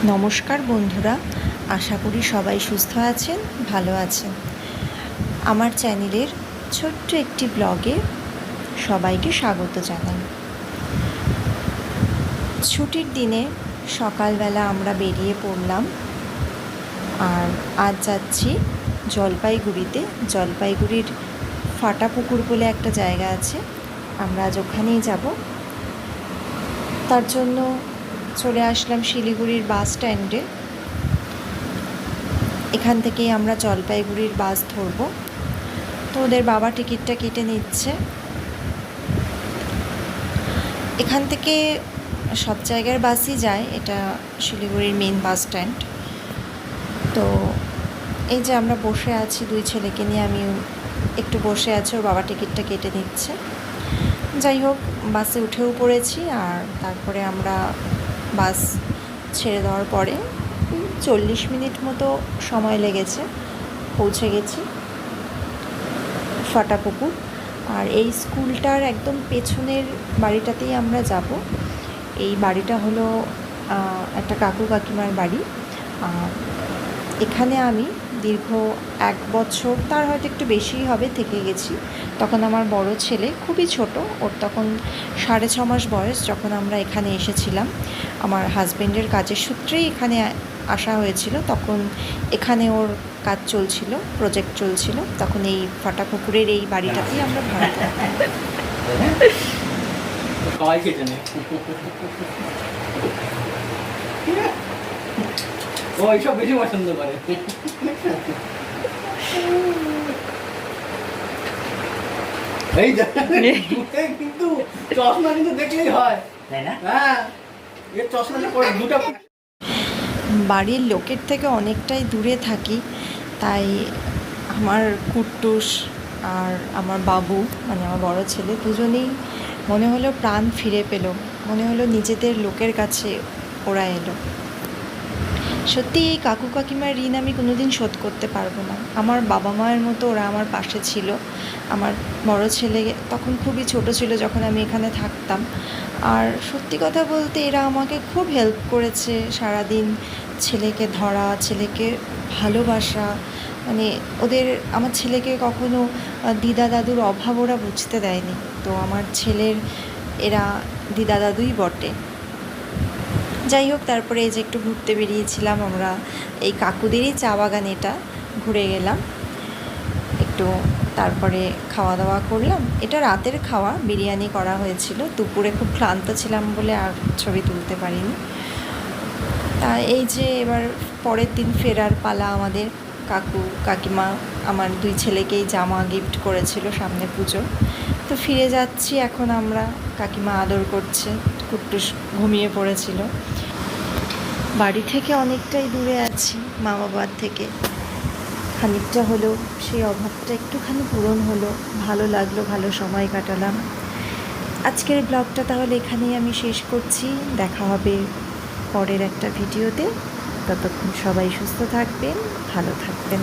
নমস্কার বন্ধুরা, আশা করি সবাই সুস্থ আছেন, ভালো আছেন। আমার চ্যানেলের ছোট্ট একটি ব্লগে সবাইকে স্বাগত জানাই। ছুটির দিনে সকালবেলা আমরা বেরিয়ে পড়লাম, আর আজ যাচ্ছি জলপাইগুড়িতে। জলপাইগুড়ির ফাটাপুকুর বলে একটা জায়গা আছে, আমরা আজ ওখানেই যাব। তার জন্য চলে আসলাম শিলিগুড়ির বাস স্ট্যান্ডে। এখান থেকেই আমরা জলপাইগুড়ির বাস ধরব। তো ওদের বাবা টিকিটটা কেটে নিচ্ছে। এখান থেকে সব জায়গার বাসই যায়, এটা শিলিগুড়ির মেন বাস স্ট্যান্ড। তো এই যে আমরা বসে আছি, দুই ছেলেকে নিয়ে আমি একটু বসে আছি, ওর বাবা টিকিটটা কেটে নিচ্ছে। যাই হোক, বাসে উঠেও পড়েছি। আর তারপরে আমরা বাস ছেড়ে দেওয়ার পরে 40 মিনিট মতো সময় লেগেছে, পৌঁছে গেছি ফাটাপুকুর। আর এই স্কুলটার একদম পেছনের বাড়িটাতেই আমরা যাব। এই বাড়িটা হলো একটা কাকু কাকিমার বাড়ি। আর এখানে আমি দীর্ঘ 1 বছর, তার হয়তো একটু বেশিই হবে, থেকে গেছি। তখন আমার বড় ছেলে খুবই ছোট, ওর তখন 6.5 মাস বয়স যখন আমরা এখানে এসেছিলাম। আমার হাজব্যান্ডের কাজের সূত্রেই এখানে আসা হয়েছিল। তখন এখানে ওর কাজ চলছিল, প্রজেক্ট চলছিল। তখন এই ফাটাপুকুরের এই বাড়িটাতেই আমরা ভাড়া থাকতাম। ওইসব বেশি পছন্দ করে। এই কিন্তু চশমা কিন্তু দেখলেই হয়, তাই না? হ্যাঁ, এর চশমাটা পরে দুটো। বাড়ির লোকের থেকে অনেকটাই দূরে থাকি, তাই আমার কুট্টুস আর আমার বাবু, মানে আমার বড় ছেলে, দুজনেই মনে হলো প্রাণ ফিরে পেল। মনে হলো নিজেদের লোকের কাছে ওরা এলো। সত্যি এই কাকু কাকিমার ঋণ আমি কোনোদিন শোধ করতে পারবো না। আমার বাবা মায়ের মতো ওরা আমার পাশে ছিল। আমার বড় ছেলে তখন খুবই ছোট ছিল যখন আমি এখানে থাকতাম। আর সত্যি কথা বলতে এরা আমাকে খুব হেল্প করেছে। সারাদিন ছেলেকে ধরা, ছেলেকে ভালোবাসা, মানে আমার ছেলেকে কখনো দিদা দাদুর অভাব ওরা বুঝতে দেয়নি। তো আমার ছেলের এরা দিদা দাদুই বটে। যাই হোক, তারপরে এই যে একটু ঘুরতে বেরিয়েছিলাম আমরা, এই কাকুদেরই চা বাগান, এটা ঘুরে গেলাম একটু। তারপরে খাওয়া দাওয়া করলাম। এটা রাতের খাওয়া, বিরিয়ানি করা হয়েছিল। দুপুরে খুব ক্লান্ত ছিলাম বলে আর ছবি তুলতে পারিনি। তা এই যে এবার পরের দিন ফেরার পালা আমাদের। কাকু কাকিমা আমার দুই ছেলেকেই জামা গিফট করেছিল, সামনে পুজো। তো ফিরে যাচ্ছি এখন আমরা। কাকিমা আদর করছে, কুট্টুস ঘুমিয়ে পড়েছিল। বাড়ি থেকে অনেকটাই দূরে আছি, মা বাবার থেকে। খানিকটা হলেও সেই অভাবটা একটুখানি পূরণ হলো, ভালো লাগলো, ভালো সময় কাটালাম। আজকের ব্লগটা তাহলে এখানেই আমি শেষ করছি। দেখা হবে পরের একটা ভিডিওতে। ততক্ষণ সবাই সুস্থ থাকবেন, ভালো থাকবেন।